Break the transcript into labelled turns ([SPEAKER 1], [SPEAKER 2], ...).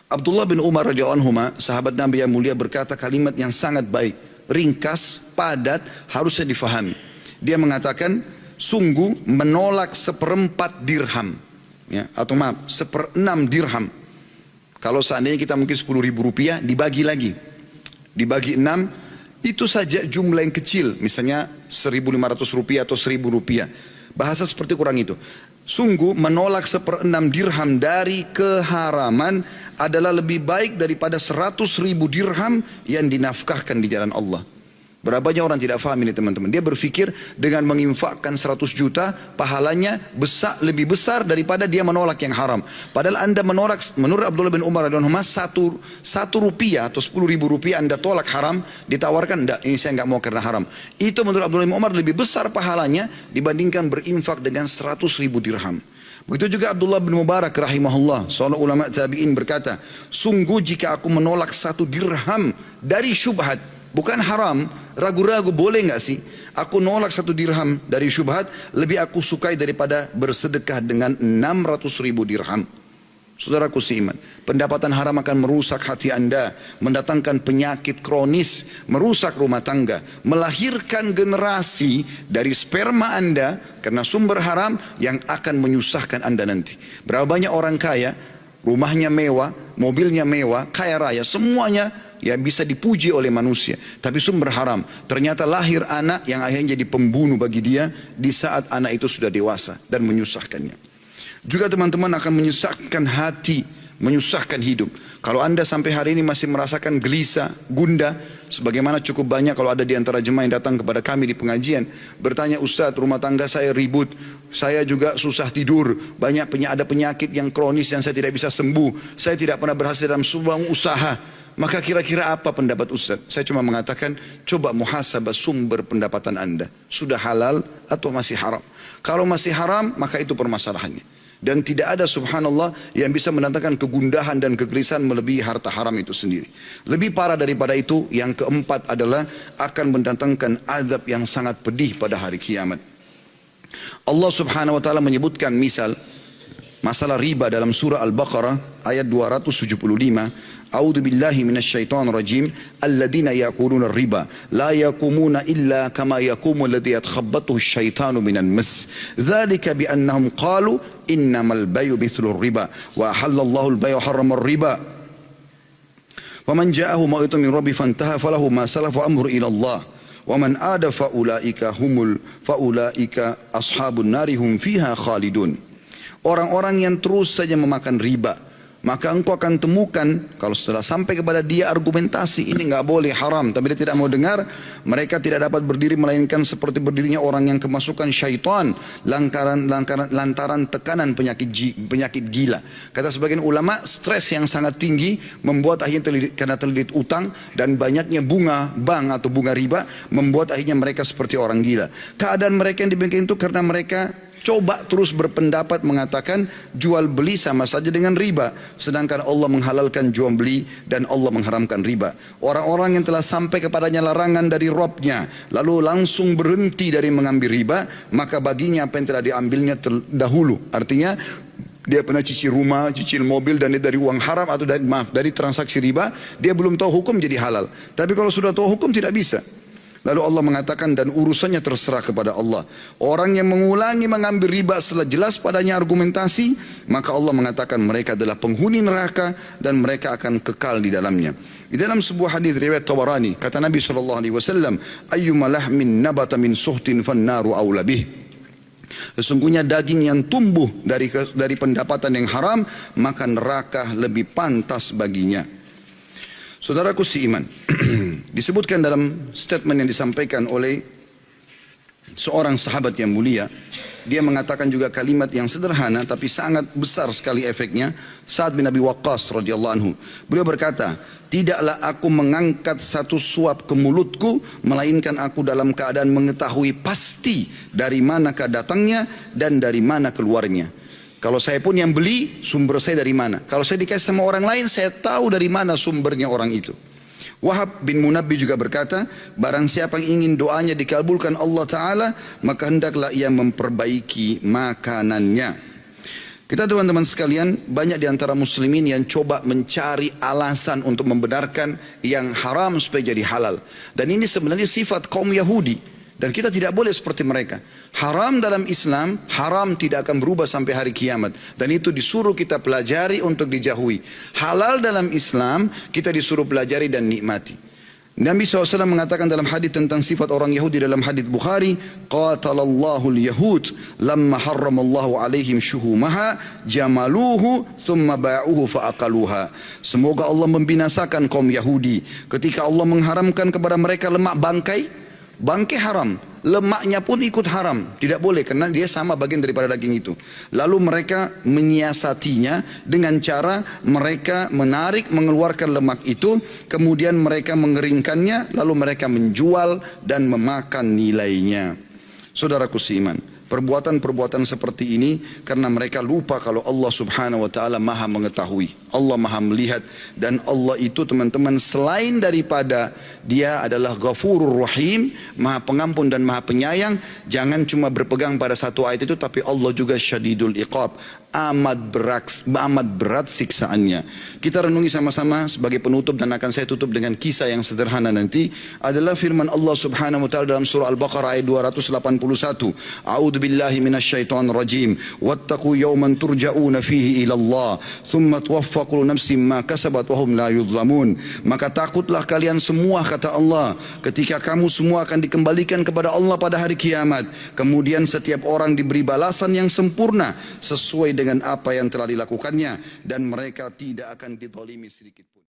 [SPEAKER 1] Abdullah bin Umar radhiyallahu anhu, sahabat Nabi yang mulia, berkata kalimat yang sangat baik, ringkas, padat, harusnya difahami. Dia mengatakan, sungguh menolak seperempat dirham, ya, atau maaf, 1/6 dirham. Kalau seandainya kita mungkin 10.000 rupiah, dibagi lagi, dibagi 6, itu saja jumlah yang kecil, misalnya 1.500 rupiah atau 1.000 rupiah. Bahasa seperti kurang itu. Sungguh menolak 1/6 dirham dari keharaman adalah lebih baik daripada 100.000 dirham yang dinafkahkan di jalan Allah. Berapa banyak orang tidak faham ini teman-teman. Dia berpikir dengan menginfakkan 100 juta pahalanya lebih besar daripada dia menolak yang haram. Padahal anda menolak, menurut Abdullah bin Umar radhiyallahu anhu, satu rupiah atau 10.000 rupiah anda tolak haram, ditawarkan, enggak, ini saya enggak mau karena haram. Itu menurut Abdullah bin Umar lebih besar pahalanya dibandingkan berinfak dengan 100.000 dirham. Begitu juga Abdullah bin Mubarak rahimahullah, seorang ulama tabi'in, berkata, sungguh jika aku menolak 1 dirham dari syubhat, bukan haram, ragu-ragu boleh nggak sih, aku nolak 1 dirham dari syubhat, lebih aku sukai daripada bersedekah dengan 600.000 dirham. Saudaraku seiman, pendapatan haram akan merusak hati anda, mendatangkan penyakit kronis, merusak rumah tangga, melahirkan generasi dari sperma anda karena sumber haram yang akan menyusahkan anda nanti. Berapa banyak orang kaya, rumahnya mewah, mobilnya mewah, kaya raya, semuanya ya bisa dipuji oleh manusia, tapi sumber haram. Ternyata lahir anak yang akhirnya jadi pembunuh bagi dia di saat anak itu sudah dewasa dan menyusahkannya. Juga teman-teman akan menyusahkan hati, menyusahkan hidup. Kalau anda sampai hari ini masih merasakan gelisah, gundah, sebagaimana cukup banyak kalau ada di antara jemaah yang datang kepada kami di pengajian, bertanya, Ustaz, rumah tangga saya ribut, saya juga susah tidur, ada penyakit yang kronis yang saya tidak bisa sembuh, saya tidak pernah berhasil dalam sebuah usaha. Maka kira-kira apa pendapat Ustaz? Saya cuma mengatakan, coba muhasabah sumber pendapatan anda. Sudah halal atau masih haram? Kalau masih haram, maka itu permasalahannya. Dan tidak ada subhanallah yang bisa mendatangkan kegundahan dan kegelisahan melebihi harta haram itu sendiri. Lebih parah daripada itu, yang keempat adalah akan mendatangkan azab yang sangat pedih pada hari kiamat. Allah subhanahu wa ta'ala menyebutkan masalah riba dalam surah Al-Baqarah ayat 275. A'udzu billahi minasyaitonir rajim. Alladzina ya'kuluna riba la yaqumuna illa kama yaqumu alladzi yatakhabbathu asyaitanu minal mas. Dzalika bi annahum qalu innamal bay'u mithlu riba wa halallahu al-bay'a wa harrama ar-riba. Faman ja'ahu mau'izatun min rabbi fantaha falahu ma salafa amru ila Allah. Wa man ada faulaika ashabun nari hum fiha khalidun. Orang-orang yang terus saja memakan riba, maka engkau akan temukan kalau setelah sampai kepada dia argumentasi ini nggak boleh, haram, tapi dia tidak mau dengar, mereka tidak dapat berdiri melainkan seperti berdirinya orang yang kemasukan syaitan lantaran tekanan penyakit gila. Kata sebagian ulama, stres yang sangat tinggi membuat akhirnya karena terlilit utang dan banyaknya bunga bank atau bunga riba membuat akhirnya mereka seperti orang gila. Keadaan mereka yang demikian itu karena mereka coba terus berpendapat mengatakan jual beli sama saja dengan riba, sedangkan Allah menghalalkan jual beli dan Allah mengharamkan riba. Orang-orang yang telah sampai kepadanya larangan dari Rabbnya lalu langsung berhenti dari mengambil riba, maka baginya apa yang telah diambilnya terdahulu. Artinya dia pernah cicil rumah, cicil mobil, dan dia dari uang haram atau dari transaksi riba, dia belum tahu hukum jadi halal. Tapi kalau sudah tahu hukum tidak bisa. Lalu Allah mengatakan, dan urusannya terserah kepada Allah. Orang yang mengulangi mengambil riba setelah jelas padanya argumentasi, maka Allah mengatakan mereka adalah penghuni neraka dan mereka akan kekal di dalamnya. Di dalam sebuah hadis riwayat Tabarani, kata Nabi SAW, ayyuma lahmin nabata min suhtin fannaru awla bih. Sesungguhnya daging yang tumbuh dari pendapatan yang haram, maka neraka lebih pantas baginya. Saudaraku seiman, disebutkan dalam statement yang disampaikan oleh seorang sahabat yang mulia, dia mengatakan juga kalimat yang sederhana tapi sangat besar sekali efeknya. Sa'ad bin Abi Waqqas radhiyallahu anhu, beliau berkata, tidaklah aku mengangkat satu suap ke mulutku melainkan aku dalam keadaan mengetahui pasti dari manakah datangnya dan dari mana keluarnya. Kalau saya pun yang beli, sumber saya dari mana? Kalau saya dikasih sama orang lain, saya tahu dari mana sumbernya orang itu. Wahab bin Munabbi juga berkata, barang siapa yang ingin doanya dikabulkan Allah Ta'ala, maka hendaklah ia memperbaiki makanannya. Kita teman-teman sekalian, banyak di antara muslimin yang coba mencari alasan untuk membenarkan yang haram supaya jadi halal. Dan ini sebenarnya sifat kaum Yahudi. Dan kita tidak boleh seperti mereka. Haram dalam Islam, haram tidak akan berubah sampai hari kiamat. Dan itu disuruh kita pelajari untuk dijauhi. Halal dalam Islam, kita disuruh pelajari dan nikmati. Nabi SAW mengatakan dalam hadis tentang sifat orang Yahudi dalam hadis Bukhari, qatalallahu al-yahud lamma harramallahu alaihim syuhumaha jamaluhu thumma ba'uhu fa'aqaluha. Semoga Allah membinasakan kaum Yahudi ketika Allah mengharamkan kepada mereka lemak bangkai. Bangkai haram, lemaknya pun ikut haram, tidak boleh karena dia sama bagian daripada daging itu. Lalu mereka menyiasatinya dengan cara mereka menarik, mengeluarkan lemak itu, kemudian mereka mengeringkannya, lalu mereka menjual dan memakan nilainya. Saudaraku seiman, perbuatan-perbuatan seperti ini karena mereka lupa kalau Allah Subhanahu wa taala Maha mengetahui, Allah Maha melihat, dan Allah itu teman-teman selain daripada Dia adalah Ghafurur Rahim, Maha Pengampun dan Maha Penyayang, jangan cuma berpegang pada satu ayat itu, tapi Allah juga Syadidul Iqab, amat berat siksaannya. Kita renungi sama-sama sebagai penutup, dan akan saya tutup dengan kisah yang sederhana nanti, adalah firman Allah Subhanahu wa taala dalam surah Al-Baqarah ayat 281. A'udzu billahi minasyaitonir rajim. Wattaqu yawman turja'una fihi ila Allah, thumma tuwaffa kullu nafsin ma kasabat wa hum la yudhlamun. Maka takutlah kalian semua, kata Allah, ketika kamu semua akan dikembalikan kepada Allah pada hari kiamat. Kemudian setiap orang diberi balasan yang sempurna sesuai dengan apa yang telah dilakukannya, dan mereka tidak akan dizalimi sedikit pun.